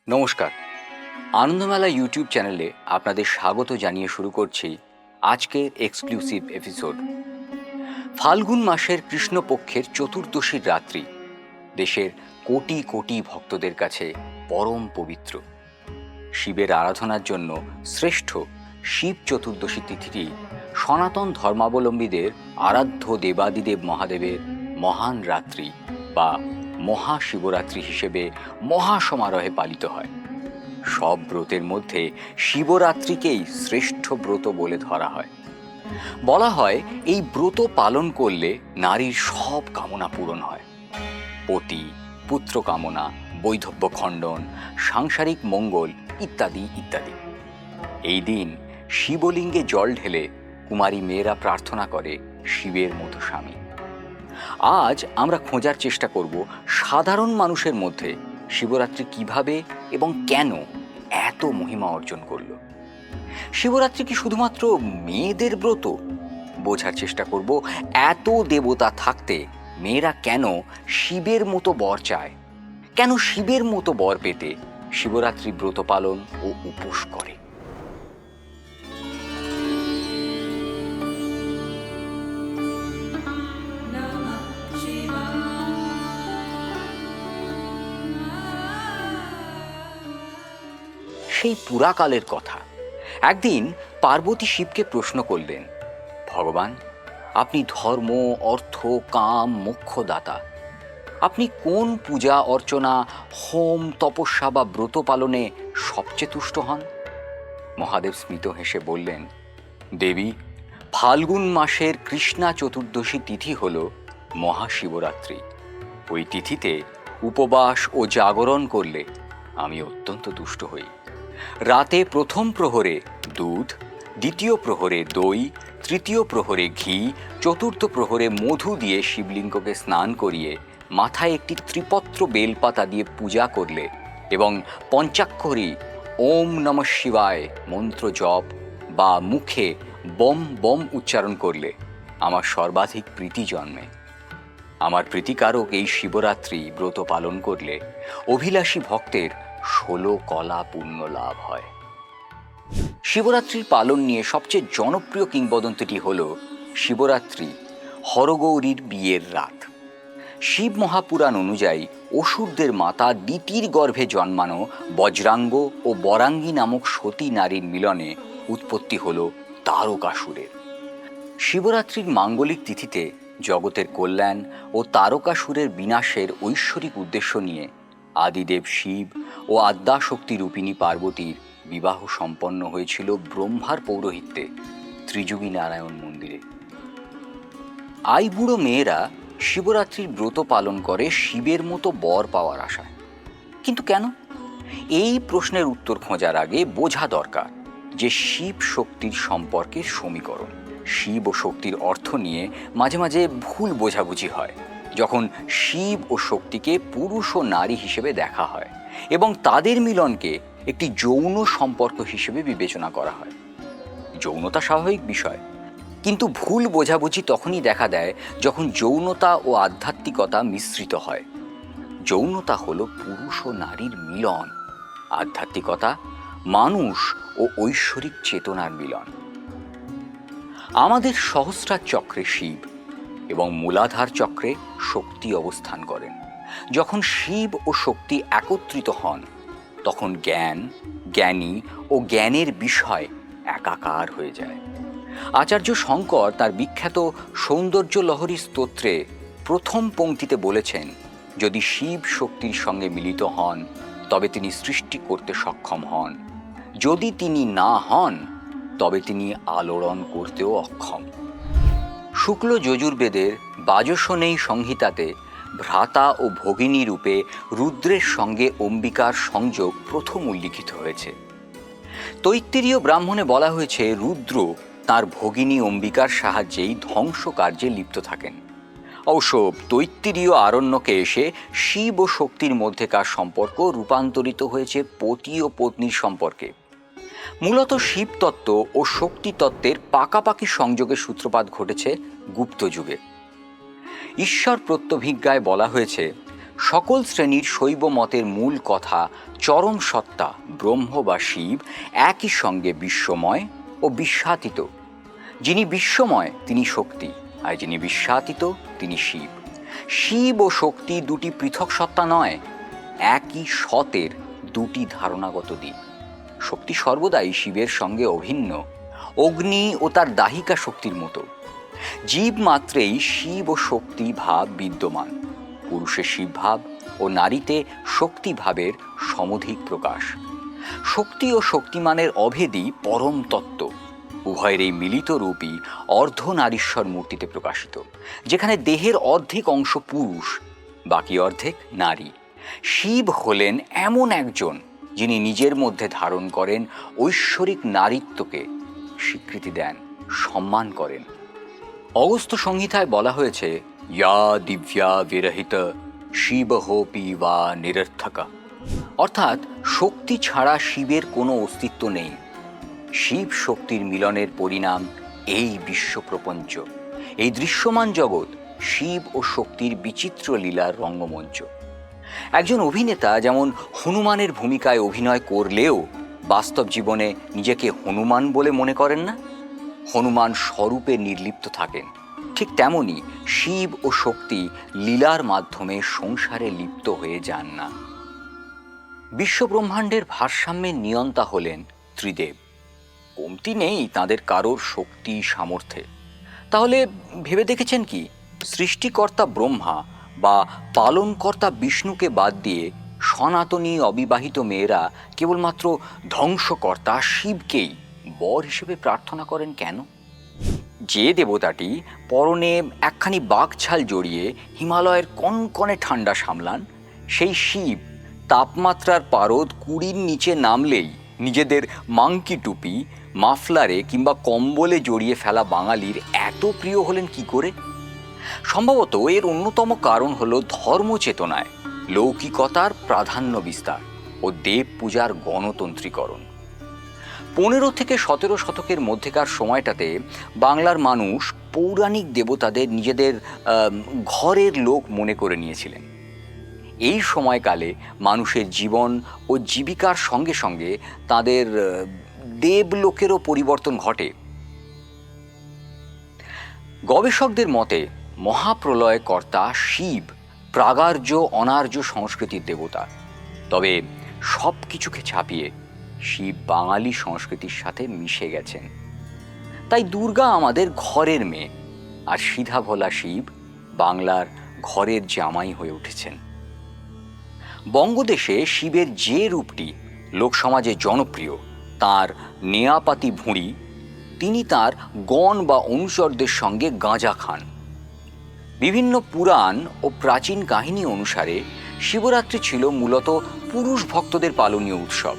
নমস্কার। আনন্দমেলা ইউটিউব চ্যানেলে আপনাদের স্বাগত জানিয়ে শুরু করছি আজকের এক্সক্লুসিভ এপিসোড। ফাল্গুন মাসের কৃষ্ণপক্ষের চতুর্দশীর রাত্রি দেশের কোটি কোটি ভক্তদের কাছে পরম পবিত্র। শিবের আরাধনার জন্য শ্রেষ্ঠ শিব চতুর্দশী তিথিটি সনাতন ধর্মাবলম্বীদের আরাধ্য দেবাদিদেব মহাদেবের মহান রাত্রি বা মহাশিবরাত্রি হিসেবে মহাসমারোহে পালিত হয়। সব ব্রতের মধ্যে শিবরাত্রিকেই শ্রেষ্ঠ ব্রত বলে ধরা হয়। বলা হয় এই ব্রত পালন করলে নারীর সব কামনা পূরণ হয়। পতি, পুত্র কামনা, বৈধব্য খণ্ডন, সাংসারিক মঙ্গল ইত্যাদি ইত্যাদি। এই দিন শিবলিঙ্গে জল ঢেলে কুমারী মেয়েরা প্রার্থনা করে শিবের মতো স্বামী। আজ আমরা খোঁজার চেষ্টা করব সাধারণ মানুষের মধ্যে শিবরাত্রি কিভাবে এবং কেন এত মহিমা অর্জন করল। শিবরাত্রি কি শুধুমাত্র মেয়েদের ব্রত? বোঝার চেষ্টা করব এত দেবতা থাকতে মেয়েরা কেন শিবের মতো বর চায়, কেন শিবের মতো বর পেতে শিবরাত্রি ব্রত পালন ও উপোস করে। সেই পুরাকালের কথা। একদিন পার্বতী শিবকে প্রশ্ন করলেন, ভগবান, আপনি ধর্ম, অর্থ, কাম, মোক্ষ দাতা। আপনি কোন পূজা অর্চনা, হোম, তপস্যা বা ব্রত পালনে সবচেয়ে তুষ্ট হন? মহাদেব স্মিত হেসে বললেন, দেবী, ফাল্গুন মাসের কৃষ্ণা চতুর্দশী তিথি হল মহাশিবরাত্রি। ওই তিথিতে উপবাস ও জাগরণ করলে আমি অত্যন্ত তুষ্ট হই। রাতে প্রথম প্রহরে দুধ, দ্বিতীয় প্রহরে দই, তৃতীয় প্রহরে ঘি, চতুর্থ প্রহরে মধু দিয়ে শিবলিঙ্গকে স্নান করিয়ে মাথায় একটি ত্রিপত্র বেলপাতা দিয়ে পূজা করলে এবং পঞ্চাক্ষরী ওম নমঃ শিবায় মন্ত্র জপ বা মুখে বম বম উচ্চারণ করলে আমার সর্বাধিক প্রীতি জন্মে। আমার প্রীতিকারক এই শিবরাত্রি ব্রত পালন করলে অভিলাষী ভক্তের 16 কলা পুণ্য লাভ হয়। শিবরাত্রির পালন নিয়ে সবচেয়ে জনপ্রিয় কিংবদন্তিটি হল শিবরাত্রি হরগৌরীর বিয়ের রাত। শিব মহাপুরাণ অনুযায়ী অসুরদের মাতা দিতির গর্ভে জন্মানো বজ্রাঙ্গ ও বরাঙ্গী নামক সতী নারীর মিলনে উৎপত্তি হল তারকাসুরের। শিবরাত্রির মাঙ্গলিক তিথিতে জগতের কল্যাণ ও তারকাসুরের বিনাশের ঐশ্বরিক উদ্দেশ্য নিয়ে আদিদেব শিব ও আদ্যাশক্তি রূপিণী পার্বতীর বিবাহ সম্পন্ন হয়েছিল ব্রহ্মার পৌরোহিত্যে ত্রিযুগী নারায়ণ মন্দিরে। আইবুড়ো মেয়েরা শিবরাত্রির ব্রত পালন করে শিবের মতো বর পাওয়ার আশায়। কিন্তু কেন? এই প্রশ্নের উত্তর খোঁজার আগে বোঝা দরকার যে শিব শক্তির সম্পর্কের সমীকরণ। শিব ও শক্তির অর্থ নিয়ে মাঝে মাঝে ভুল বোঝাবুঝি হয় যখন শিব ও শক্তিকে পুরুষ ও নারী হিসেবে দেখা হয় এবং তাদের মিলনকে একটি যৌন সম্পর্ক হিসেবে বিবেচনা করা হয়। যৌনতা স্বাভাবিক বিষয়, কিন্তু ভুল বোঝাবুঝি তখনই দেখা দেয় যখন যৌনতা ও আধ্যাত্মিকতা মিশ্রিত হয়। যৌনতা হলো পুরুষ ও নারীর মিলন, আধ্যাত্মিকতা মানুষ ও ঐশ্বরিক চেতনার মিলন। আমাদের সহস্রার চক্রে শিব এবং মূলাধার চক্রে শক্তি অবস্থান করেন। যখন শিব ও শক্তি একত্রিত হন তখন জ্ঞান, জ্ঞানী ও জ্ঞানের বিষয় একাকার হয়ে যায়। আচার্য শঙ্কর তার বিখ্যাত সৌন্দর্য লহরী স্তোত্রে প্রথম পংক্তিতে বলেছেন, যদি শিব শক্তির সঙ্গে মিলিত হন তবে তিনি সৃষ্টি করতে সক্ষম হন, যদি তিনি না হন তবে তিনি আলোড়ন করতেও অক্ষম। শুক্ল যজুর্বেদের বাজসনেই সংহিতাতে ভ্রাতা ও ভগিনী রূপে রুদ্রের সঙ্গে অম্বিকার সংযোগ প্রথম উল্লিখিত হয়েছে। তৈত্তিরীয় ব্রাহ্মণে বলা হয়েছে রুদ্র তার ভগিনী অম্বিকার সাহায্যেই ধ্বংস কার্যে লিপ্ত থাকেন। অবশ্য তৈত্তিরীয় আরণ্যকে এসে শিব ও শক্তির মধ্যেকার সম্পর্ক রূপান্তরিত হয়েছে পতি ও পত্নীর সম্পর্কে। মূলত শিব তত্ত্ব ও শক্তি তত্ত্বের পাকাপাকি সংযোগের সূত্রপাত ঘটেছে গুপ্ত যুগে। ঈশ্বর প্রত্যভিজ্ঞায় বলা হয়েছে, সকল শ্রেণীর শৈব মতের মূল কথা চরম সত্তা ব্রহ্ম বা শিব একই সঙ্গে বিশ্বময় ও বিশ্বাতীত। যিনি বিশ্বময় তিনি শক্তি, আর যিনি বিশ্বাতীত তিনি শিব। শিব ও শক্তি দুটি পৃথক সত্তা নয়, একই সতের দুটি ধারণাগত দিক। শক্তি সর্বদাই শিবের সঙ্গে অভিন্ন, অগ্নি ও তার দাহিকা শক্তির মতো। জীব মাত্রেই শিব ও শক্তি ভাব বিদ্যমান। পুরুষে শিব ভাব ও নারীতে শক্তি ভাবের সমধিক প্রকাশ। শক্তি ও শক্তিমানের অভেদই পরম তত্ত্ব। উভয়ের এই মিলিত রূপই অর্ধনারীশ্বর মূর্তিতে প্রকাশিত, যেখানে দেহের অর্ধেক অংশ পুরুষ, বাকি অর্ধেক নারী। শিব হলেন এমন একজন যিনি নিজের মধ্যে ধারণ করেন ঐশ্বরিক নারীত্বকে, স্বীকৃতি দেন, সম্মান করেন। অগস্ত্য সংহিতায় বলা হয়েছে, ইয়া দিব্যা বিরহিত শিবহোপি বা নিরর্থকা, অর্থাৎ শক্তি ছাড়া শিবের কোনো অস্তিত্ব নেই। শিব শক্তির মিলনের পরিণাম এই বিশ্বপ্রপঞ্চ, এই দৃশ্যমান জগৎ শিব ও শক্তির বিচিত্র লীলার রঙ্গমঞ্চ। একজন অভিনেতা যেমন হনুমানের ভূমিকায় অভিনয় করলেও বাস্তব জীবনে নিজেকে হনুমান বলে মনে করেন না, হনুমান স্বরূপে নির্লিপ্ত থাকেন, ঠিক তেমনি শিব ও শক্তি লীলার মাধ্যমে সংসারে লিপ্ত হয়ে যান না। বিশ্বব্রহ্মাণ্ডের ভারসাম্যের নিয়ন্তা হলেন ত্রিদেব। কমতি নেই তাঁদের কারোর শক্তি সামর্থ্যে। তাহলে ভেবে দেখেছেন কি, সৃষ্টিকর্তা ব্রহ্মা বা পালনকর্তা বিষ্ণুকে বাদ দিয়ে সনাতনী অবিবাহিত মেয়েরা কেবলমাত্র ধ্বংসকর্তা শিবকেই বর হিসেবে প্রার্থনা করেন কেন? যে দেবতাটি পরনে একখানি বাঘছাল জড়িয়ে হিমালয়ের কনকনে ঠান্ডা সামলান, সেই শিব তাপমাত্রার পারদ 20-র নিচে নামলেই নিজেদের মাংকি টুপি, মাফলারে কিংবা কম্বলে জড়িয়ে ফেলা বাঙালির এত প্রিয় হলেন কি করে? সম্ভবত এর অন্যতম কারণ হল ধর্মচেতনায় লৌকিকতার প্রাধান্য বিস্তার ও দেব পূজার গণতন্ত্রীকরণ। 15 থেকে 17 শতকের মধ্যেকার সময়টাতে বাংলার মানুষ পৌরাণিক দেবতাদের নিজেদের ঘরের লোক মনে করে নিয়েছিলেন। এই সময়কালে মানুষের জীবন ও জীবিকার সঙ্গে সঙ্গে তাদের দেবলোকেরও পরিবর্তন ঘটে। গবেষকদের মতে মহাপ্রলয় কর্তা শিব প্রাগার্য অনার্য সংস্কৃতির দেবতা। তবে সব কিছুকে ছাপিয়ে শিব বাঙালি সংস্কৃতির সাথে মিশে গেছেন। তাই দুর্গা আমাদের ঘরের মেয়ে, আর সিধা ভোলা শিব বাংলার ঘরের জামাই হয়ে উঠেছেন। বঙ্গদেশে শিবের যে রূপটি লোকসমাজে জনপ্রিয়, তার নেয়াপাতি ভুঁড়ি, তিনি তার গণ বা অনুচরদের সঙ্গে গাঁজা খান। বিভিন্ন পুরাণ ও প্রাচীন কাহিনী অনুসারে শিবরাত্রি ছিল মূলত পুরুষ ভক্তদের পালনীয় উৎসব।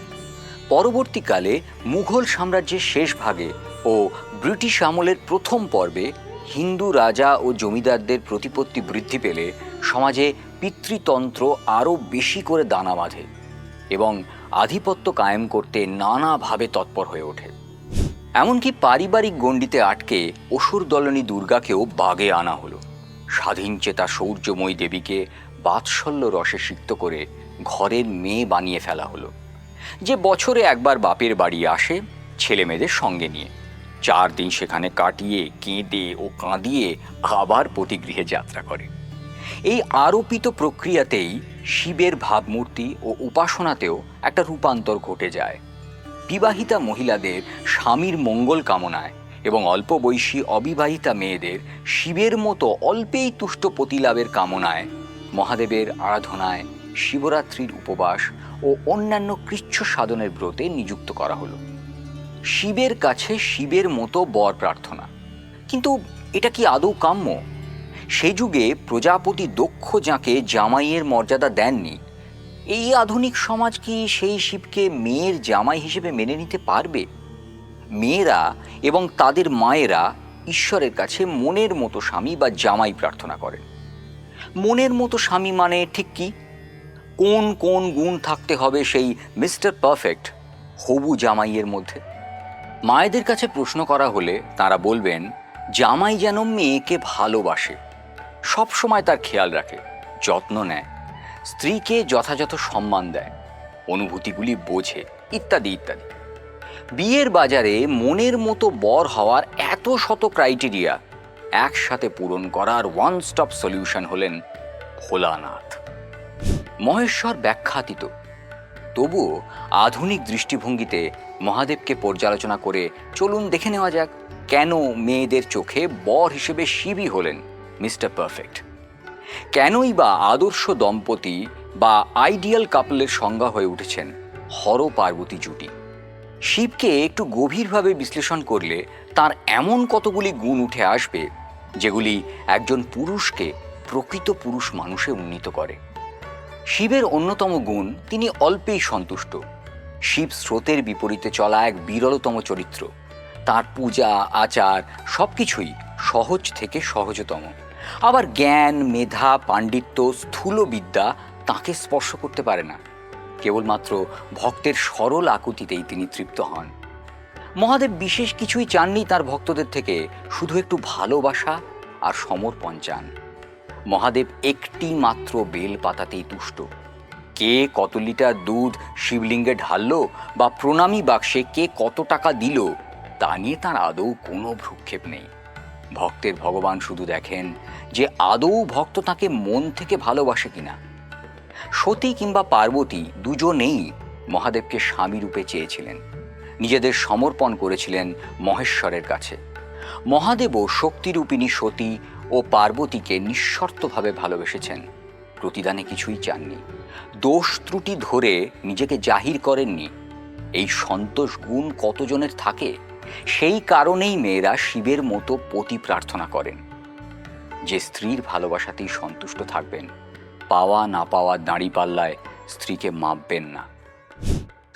পরবর্তীকালে মুঘল সাম্রাজ্যের শেষ ভাগে ও ব্রিটিশ আমলের প্রথম পর্বে হিন্দু রাজা ও জমিদারদের প্রতিপত্তি বৃদ্ধি পেলে সমাজে পিতৃতন্ত্র আরও বেশি করে দানা বাঁধে এবং আধিপত্য কায়েম করতে নানাভাবে তৎপর হয়ে ওঠে। এমনকি পারিবারিক গণ্ডিতে আটকে অসুর দলনী দুর্গাকেও বাগে আনা হলো। স্বাধীনচেতা শৌর্যময়ী দেবীকে বাৎসল্য রসে সিক্ত করে ঘরের মেয়ে বানিয়ে ফেলা হলো, যে বছরে একবার বাপের বাড়ি আসে ছেলে মেয়েদের সঙ্গে নিয়ে, 4 দিন সেখানে কাটিয়ে কেঁদে ও কাঁদিয়ে আবার পতিগৃহে যাত্রা করে। এই আরোপিত প্রক্রিয়াতেই শিবের ভাবমূর্তি ও উপাসনাতেও একটা রূপান্তর ঘটে যায়। বিবাহিতা মহিলাদের স্বামীর মঙ্গল কামনায় এবং অল্প বয়সী অবিবাহিতা মেয়েদের শিবের মতো অল্পেই তুষ্ট পতিলাভের কামনায় মহাদেবের আরাধনায় শিবরাত্রির উপবাস ও অন্যান্য কৃচ্ছ সাধনের ব্রতে নিযুক্ত করা হলো। শিবের কাছে শিবের মতো বর প্রার্থনা, কিন্তু এটা কি আদৌ কাম্য? সে যুগে প্রজাপতি দক্ষ যাকে জামাইয়ের মর্যাদা দেননি, এই আধুনিক সমাজ কি সেই শিবকে মেয়ের জামাই হিসেবে মেনে নিতে পারবে? মেয়েরা এবং তাদের মায়েরা ঈশ্বরের কাছে মনের মতো স্বামী বা জামাই প্রার্থনা করেন। মনের মতো স্বামী মানে ঠিক কি? কোন কোন গুণ থাকতে হবে সেই মিস্টার পারফেক্ট হবু জামাইয়ের মধ্যে? মায়েদের কাছে প্রশ্ন করা হলে তারা বলবেন, জামাই যেন মেয়েকে ভালোবাসে, সব সময় তার খেয়াল রাখে, যত্ন নেয়, স্ত্রীকে যথাযথ সম্মান দেয়, অনুভূতিগুলি বোঝে, ইত্যাদি ইত্যাদি। বিয়ের বাজারে মনের মতো বর হওয়ার এত শত ক্রাইটেরিয়া একসাথে পূরণ করার ওয়ান স্টপ সলিউশন হলেন ভোলানাথ। মহেশ্বর ব্যাখ্যাতীত, তবুও আধুনিক দৃষ্টিভঙ্গিতে মহাদেবকে পর্যালোচনা করে চলুন দেখে নেওয়া যাক কেন মেয়েদের চোখে বর হিসেবে শিবই হলেন মিস্টার পারফেক্ট। কেনই বা আদর্শ দম্পতি বা আইডিয়াল কাপলের সংজ্ঞা হয়ে উঠেছেন হর পার্বতী জুটি। শিবকে একটু গভীরভাবে বিশ্লেষণ করলে তার এমন কতগুলি গুণ উঠে আসবে যেগুলি একজন পুরুষকে প্রকৃত পুরুষ মানুষে উন্নীত করে। শিবের অন্যতম গুণ, তিনি অল্পেই সন্তুষ্ট। শিব স্রোতের বিপরীতে চলা এক বিরলতম চরিত্র। তার পূজা আচার সবকিছুই সহজ থেকে সহজতম। আবার জ্ঞান, মেধা, পাণ্ডিত্য, স্থূল বিদ্যা তাঁকে স্পর্শ করতে পারে না। কেবলমাত্র ভক্তের সরল আকুতিতেই তিনি তৃপ্ত হন। মহাদেব বিশেষ কিছুই চাননি তার ভক্তদের থেকে, শুধু একটু ভালোবাসা আর সমর্পণ চান। মহাদেব একটি মাত্র বেল পাতাতেই তুষ্ট। কে কত লিটার দুধ শিবলিঙ্গে ঢাললো বা প্রণামী বাক্সে কে কত টাকা দিল তা নিয়ে তার আদৌ কোনো ভ্রুক্ষেপ নেই। ভক্তের ভগবান শুধু দেখেন যে আদৌ ভক্ত তাকে মন থেকে ভালোবাসে কিনা। সতী কিংবা পার্বতী দুজনেই মহাদেবকে স্বামী রূপে চেয়েছিলেন, নিজেদের সমর্পণ করেছিলেন মহেশ্বরের কাছে। মহাদেবও শক্তিরূপিণী সতী ও পার্বতীকে নিঃশর্তভাবে ভালোবেসেছেন, প্রতিদানে কিছুই চাননি, দোষ ত্রুটি ধরে নিজেকে জাহির করেননি। এই সন্তোষ গুণ কতজনের থাকে? সেই কারণেই মেয়েরা শিবের মতো পতি প্রার্থনা করেন, যে স্ত্রীর ভালোবাসাতেই সন্তুষ্ট থাকবেন, পাওয়া না পাওয়া দাঁড়িপাল্লায় স্ত্রীকে মাপবেন না।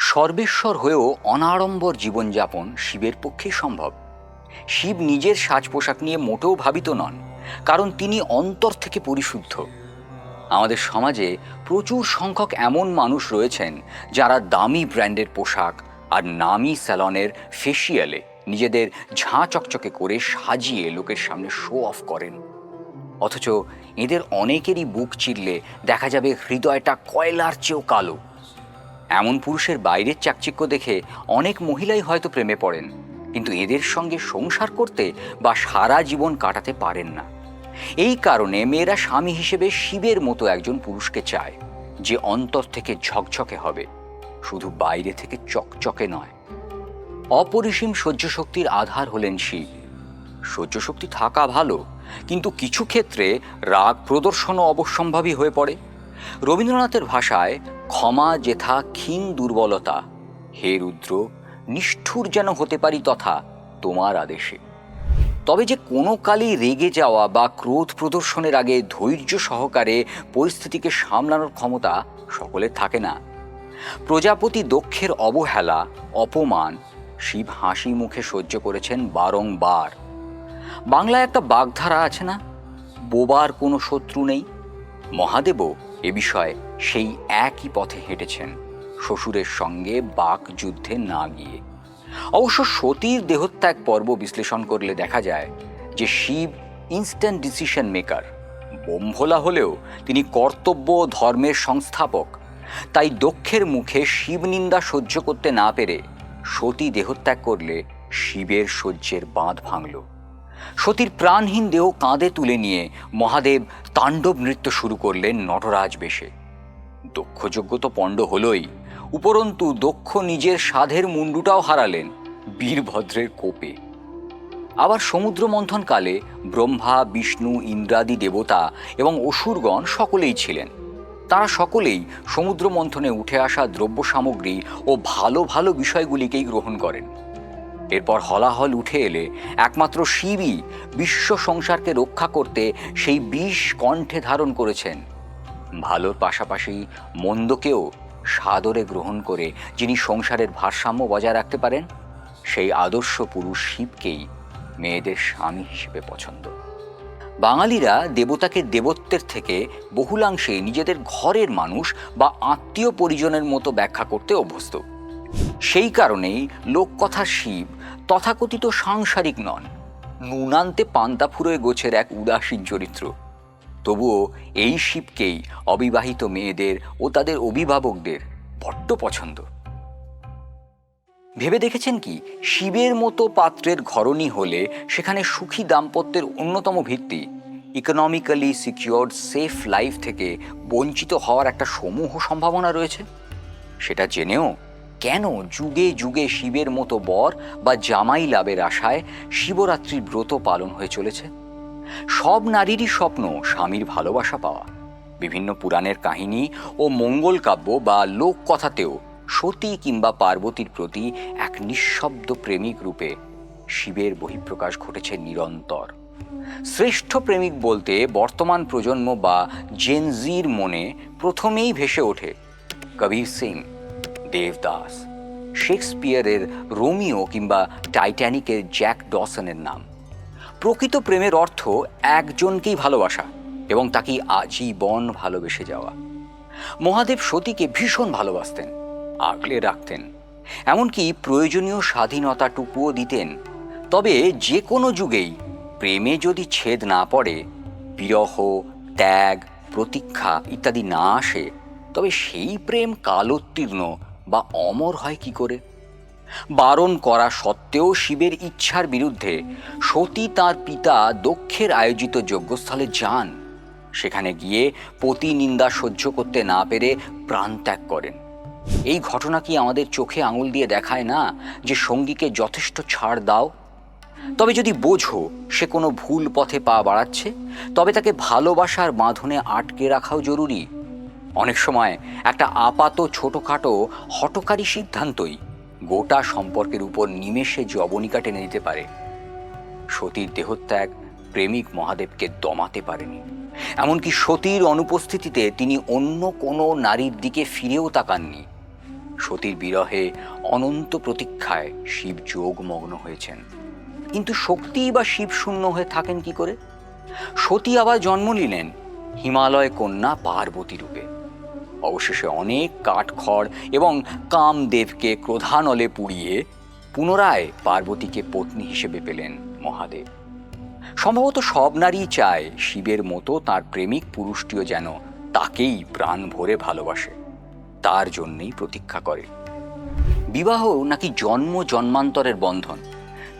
সর্বেশ্বর হয়েও অনাড়ম্বর জীবনযাপন শিবের পক্ষেই সম্ভব। শিব নিজের সাজ পোশাক নিয়ে মোটেও ভাবিত নন, কারণ তিনি অন্তর থেকে পরিশুদ্ধ। আমাদের সমাজে প্রচুর সংখ্যক এমন মানুষ রয়েছেন যারা দামি ব্র্যান্ডের পোশাক আর নামি স্যালনের ফেসিয়ালে নিজেদের ঝাঁ চকচকে করে সাজিয়ে লোকের সামনে শো অফ করেন। অথচ এদের অনেকেরই বুক চিরলে দেখা যাবে হৃদয়টা কয়লার চেয়েও কালো। এমন পুরুষের বাইরের চাকচিক্য দেখে অনেক মহিলাই হয়তো প্রেমে পড়েন, কিন্তু এদের সঙ্গে সংসার করতে বা সারা জীবন কাটাতে পারেন না। এই কারণে মেয়েরা স্বামী হিসেবে শিবের মতো একজন পুরুষকে চায়, যে অন্তর থেকে ঝকঝকে হবে, শুধু বাইরে থেকে চকচকে নয়। অপরিসীম সহ্যশক্তির আধার হলেন শিব। সহ্যশক্তি থাকা ভালো, কিন্তু কিছু ক্ষেত্রে রাগ প্রদর্শনও অবশ্যম্ভাবী হয়ে পড়ে। রবীন্দ্রনাথের ভাষায়, ক্ষমা যেথা ক্ষীণ দুর্বলতা, হে রুদ্র নিষ্ঠুর যেন হতে পারি তথা তোমার আদেশে। তবে যে কোনো কালেই রেগে যাওয়া বা ক্রোধ প্রদর্শনের আগে ধৈর্য সহকারে পরিস্থিতিকে সামলানোর ক্ষমতা সকলের থাকে না। প্রজাপতি দক্ষের অবহেলা, অপমান শিব হাসি মুখে সহ্য করেছেন বারংবার। বাংলায় একটা বাগধারা আছে না, বোবার কোনো শত্রু নেই। মহাদেবও এ বিষয়ে সেই একই পথে হেঁটেছেন, শ্বশুরের সঙ্গে বাক যুদ্ধে না গিয়ে। অবশ্য সতীর দেহত্যাগ পর্ব বিশ্লেষণ করলে দেখা যায় যে শিব ইনস্ট্যান্ট ডিসিশন মেকার। বোমভোলা হলেও তিনি কর্তব্য ধর্মের সংস্থাপক। তাই দক্ষের মুখে শিব নিন্দা সহ্য করতে না পেরে সতী দেহত্যাগ করলে শিবের সহ্যের বাঁধ ভাঙল। সতীর প্রাণহীন দেহ কাঁধে তুলে নিয়ে মহাদেব তাণ্ডব নৃত্য শুরু করলেন নটরাজ বেশে। দক্ষযজ্ঞ তো পণ্ড হলই, উপরন্তু দক্ষ নিজের সাধের মুন্ডুটাও হারালেন বীরভদ্রের কোপে। আবার সমুদ্র মন্থনকালে ব্রহ্মা, বিষ্ণু, ইন্দ্রাদি দেবতা এবং অসুরগণ সকলেই ছিলেন। তারা সকলেই সমুদ্র মন্থনে উঠে আসা দ্রব্য সামগ্রী ও ভালো ভালো বিষয়গুলিকেই গ্রহণ করেন। এরপর হলাহল উঠে এলে একমাত্র শিবই বিশ্ব সংসারকে রক্ষা করতে সেই বিষ কণ্ঠে ধারণ করেছেন। ভালোর পাশাপাশি মন্দকেও সাদরে গ্রহণ করে যিনি সংসারের ভারসাম্য বজায় রাখতে পারেন, সেই আদর্শ পুরুষ শিবকেই মেয়েদের স্বামী হিসেবে পছন্দ। বাঙালিরা দেবতাকে দেবত্বের থেকে বহুলাংশে নিজেদের ঘরের মানুষ বা আত্মীয় পরিজনের মতো ব্যাখ্যা করতে অভ্যস্ত। সেই কারণেই লোককথার শিব তথাকথিত সাংসারিক নন, নুনান্তে পান্তা ফুরোয় গোছের এক উদাসীন চরিত্র। তবুও এই শিবকেই অবিবাহিত মেয়েদের ও তাদের অভিভাবকদের বড্ড পছন্দ। ভেবে দেখেছেন কি, শিবের মতো পাত্রের ঘরণী হলে সেখানে সুখী দাম্পত্যের অন্যতম ভিত্তি ইকোনমিক্যালি সিকিউরড সেফ লাইফ থেকে বঞ্চিত হওয়ার একটা সমূহ সম্ভাবনা রয়েছে। সেটা জেনেও কেন যুগে যুগে শিবের মতো বর বা জামাই লাভের আশায় শিবরাত্রির ব্রত পালন হয়ে চলেছে? সব নারীরই স্বপ্ন স্বামীর ভালোবাসা পাওয়া। বিভিন্ন পুরাণের কাহিনী ও মঙ্গল কাব্য বা লোককথাতেও সতী কিংবা পার্বতীর প্রতি এক নিঃশব্দ প্রেমিক রূপে শিবের বহিঃপ্রকাশ ঘটেছে নিরন্তর। শ্রেষ্ঠ প্রেমিক বলতে বর্তমান প্রজন্ম বা জেনজির মনে প্রথমেই ভেসে ওঠে কবির সিং, দেবদাস, শেক্সপিয়ারের রোমিও কিংবা টাইটানিকের জ্যাক ডসনের নাম। প্রকৃত প্রেমের অর্থ একজনকেই ভালোবাসা এবং তাকেই আজীবন ভালোবেসে যাওয়া। মহাদেব সতীকে ভীষণ ভালোবাসতেন, আগলে রাখতেন, এমনকি প্রয়োজনীয় স্বাধীনতাটুকুও দিতেন। তবে যে কোনো যুগেই প্রেমে যদি ছেদ না পড়ে, বিরহ, ত্যাগ, প্রতীক্ষা ইত্যাদি না আসে, তবে সেই প্রেম কালোত্তীর্ণ বা অমর হয় কি করে? বারণ করা সত্ত্বেও শিবের ইচ্ছার বিরুদ্ধে সতী তাঁর পিতা দক্ষের আয়োজিত যজ্ঞস্থলে যান। সেখানে গিয়ে পতি নিন্দা সহ্য করতে না পেরে প্রাণত্যাগ করেন। এই ঘটনা কি আমাদের চোখে আঙুল দিয়ে দেখায় না যে সঙ্গীকে যথেষ্ট ছাড় দাও? তবে যদি বোঝো সে কোনো ভুল পথে পা বাড়াচ্ছে, তবে তাকে ভালোবাসার বাঁধনে আটকে রাখাও জরুরি। অনেক সময় একটা আপাত ছোটোখাটো হঠকারী সিদ্ধান্তই গোটা সম্পর্কের উপর নিমেষে জবনিকা টেনে দিতে পারে। সতীর দেহত্যাগ প্রেমিক মহাদেবকে দমাতে পারেনি। এমনকি সতীর অনুপস্থিতিতে তিনি অন্য কোনো নারীর দিকে ফিরেও তাকাননি। সতীর বিরহে অনন্ত প্রতীক্ষায় শিব যোগমগ্ন হয়েছেন। কিন্তু শক্তি বা শিব শূন্য হয়ে থাকেন কি করে? সতী আবার জন্ম নিলেন হিমালয় কন্যা পার্বতী রূপে। অবশেষে অনেক কাঠখড় এবং কামদেবকে ক্রোধানলে পুড়িয়ে পুনরায় পার্বতীকে পত্নী হিসেবে পেলেন মহাদেব। সম্ভবত সব নারী চায় শিবের মতো তার প্রেমিক পুরুষটিও যেন তাকেই প্রাণ ভরে ভালোবাসে, তার জন্যেই প্রতীক্ষা করে। বিবাহ নাকি জন্ম জন্মান্তরের বন্ধন,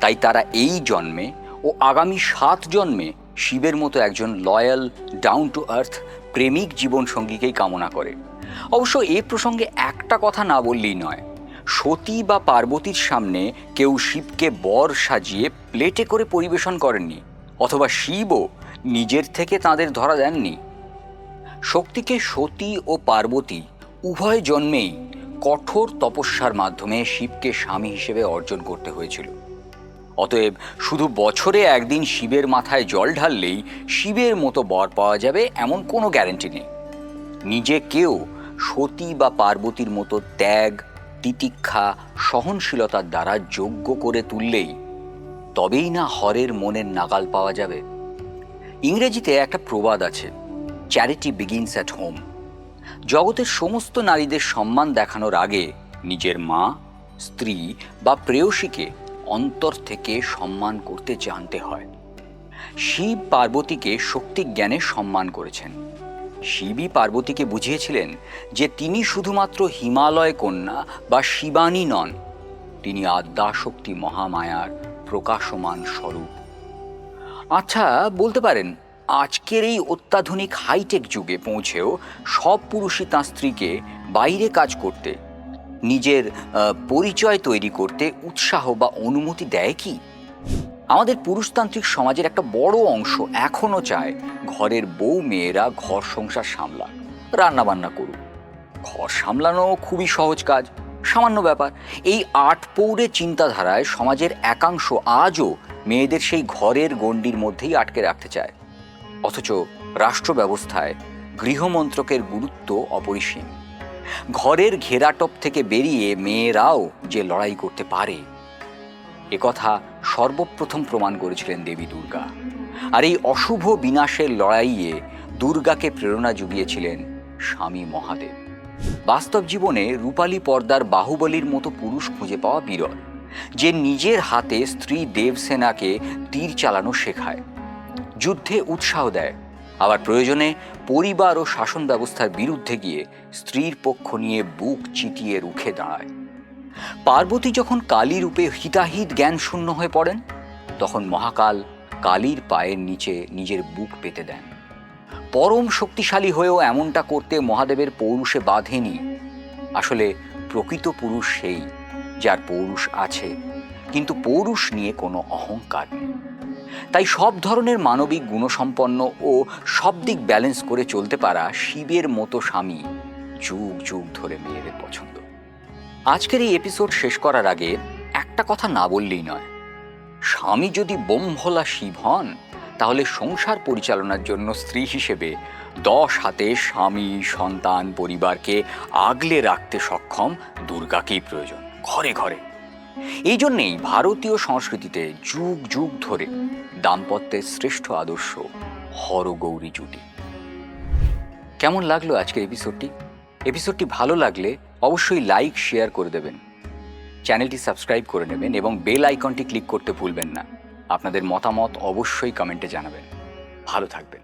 তাই তারা এই জন্মে ও আগামী 7 জন্মে শিবের মতো একজন লয়াল, ডাউন টু আর্থ প্রেমিক জীবনসঙ্গীকেই কামনা করে। অবশ্য এ প্রসঙ্গে একটা কথা না বললেই নয়, সতী বা পার্বতীর সামনে কেউ শিবকে বর সাজিয়ে প্লেটে করে পরিবেশন করেননি, অথবা শিবও নিজের থেকে তাদের ধরা দেননি। শক্তিকে সতী ও পার্বতী উভয় জন্মেই কঠোর তপস্যার মাধ্যমে শিবকে স্বামী হিসেবে অর্জন করতে হয়েছিল। অতএব শুধু বছরে একদিন শিবের মাথায় জল ঢাললেই শিবের মতো বর পাওয়া যাবে এমন কোনো গ্যারান্টি নেই। নিজেকেও সতী বা পার্বতীর মতো ত্যাগ, তিতিক্ষা, সহনশীলতার দ্বারা যোগ্য করে তুললেই তবেই না হরের মনের নাগাল পাওয়া যাবে। ইংরেজিতে একটা প্রবাদ আছে, চ্যারিটি বিগিনস অ্যাট হোম। জগতের সমস্ত নারীদের সম্মান দেখানোর আগে নিজের মা, স্ত্রী বা প্রেয়সীকে অন্তর থেকে সম্মান করতে জানতে হয়। শিব পার্বতীকে শক্তি জ্ঞানে সম্মান করেছেন। শিবই পার্বতীকে বুঝিয়েছিলেন যে তিনি শুধুমাত্র হিমালয় কন্যা বা শিবানী নন, তিনি আদ্যাশক্তি মহামায়ার প্রকাশমান স্বরূপ। আচ্ছা, বলতে পারেন, আজকের এই অত্যাধুনিক হাইটেক যুগে পৌঁছেও সব পুরুষই তাঁর স্ত্রীকে বাইরে কাজ করতে, নিজের পরিচয় তৈরি করতে উৎসাহ বা অনুমতি দেয় কি? আমাদের পুরুষতান্ত্রিক সমাজের একটা বড় অংশ এখনো চায় ঘরের বউ মেয়েরা ঘর সংসার সামলাক, রান্নাবান্না করুক। ঘর সামলানো খুবই সহজ কাজ, সামান্য ব্যাপার। এই আটপৌরে চিন্তাধারায় সমাজের একাংশ আজও মেয়েদের সেই ঘরের গণ্ডির মধ্যেই আটকে রাখতে চায়। অথচ রাষ্ট্র ব্যবস্থায় গৃহমন্ত্রকের গুরুত্ব অপরিসীম। ঘরের ঘেরাটপ থেকে বেরিয়ে মেয়েরাও যে লড়াই করতে পারে, একথা সর্বপ্রথম প্রমাণ করেছিলেন দেবী দুর্গা। আর এই অশুভ বিনাশের লড়াইয়ে দুর্গাকে প্রেরণা জুগিয়েছিলেন স্বামী মহাদেব। বাস্তব জীবনে রূপালী পর্দার বাহুবলীর মতো পুরুষ খুঁজে পাওয়া বিরল, যে নিজের হাতে স্ত্রী দেবসেনাকে তীর চালানো শেখায়, যুদ্ধে উৎসাহ দেয়, আবার প্রয়োজনে পরিবার ও শাসন ব্যবস্থার বিরুদ্ধে গিয়ে স্ত্রীর পক্ষ নিয়ে বুক চিতিয়ে রুখে দাঁড়ায়। পার্বতী যখন কালী রূপে হিতাহিত জ্ঞান শূন্য হয়ে পড়েন, তখন মহাকাল কালীর পায়ের নিচে নিজের বুক পেতে দেন। পরম শক্তিশালী হয়েও এমনটা করতে মহাদেবের পৌরুষে বাঁধেনি। আসলে প্রকৃত পুরুষ সেই যার পৌরুষ আছে, কিন্তু পৌরুষ নিয়ে কোনো অহংকার নেই। তাই সব ধরনের মানবিক গুণসম্পন্ন ও সব দিক ব্যালেন্স করে চলতে পারা শিবের মতো স্বামী যুগ যুগ ধরে মেয়েদের পছন্দ। আজকের এই এপিসোড শেষ করার আগে একটা কথা না বললেই নয়। স্বামী যদি বোমভোলা শিব হন, তাহলে সংসার পরিচালনার জন্য স্ত্রী হিসেবে 10 হাতে স্বামী, সন্তান, পরিবারকে আগলে রাখতে সক্ষম দুর্গাকেই প্রয়োজন, ঘরে ঘরে। এই জন্যেই ভারতীয় সংস্কৃতিতে যুগ যুগ ধরে দাম্পত্যের শ্রেষ্ঠ আদর্শ হরগৌরী জুটি। কেমন লাগলো আজকের এপিসোডটি ভালো লাগলে অবশ্যই লাইক, শেয়ার করে দেবেন, চ্যানেলটি সাবস্ক্রাইব করে নেবেন এবং বেল আইকনটি ক্লিক করতে ভুলবেন না। আপনাদের মতামত অবশ্যই কমেন্টে জানাবেন। ভালো থাকবেন।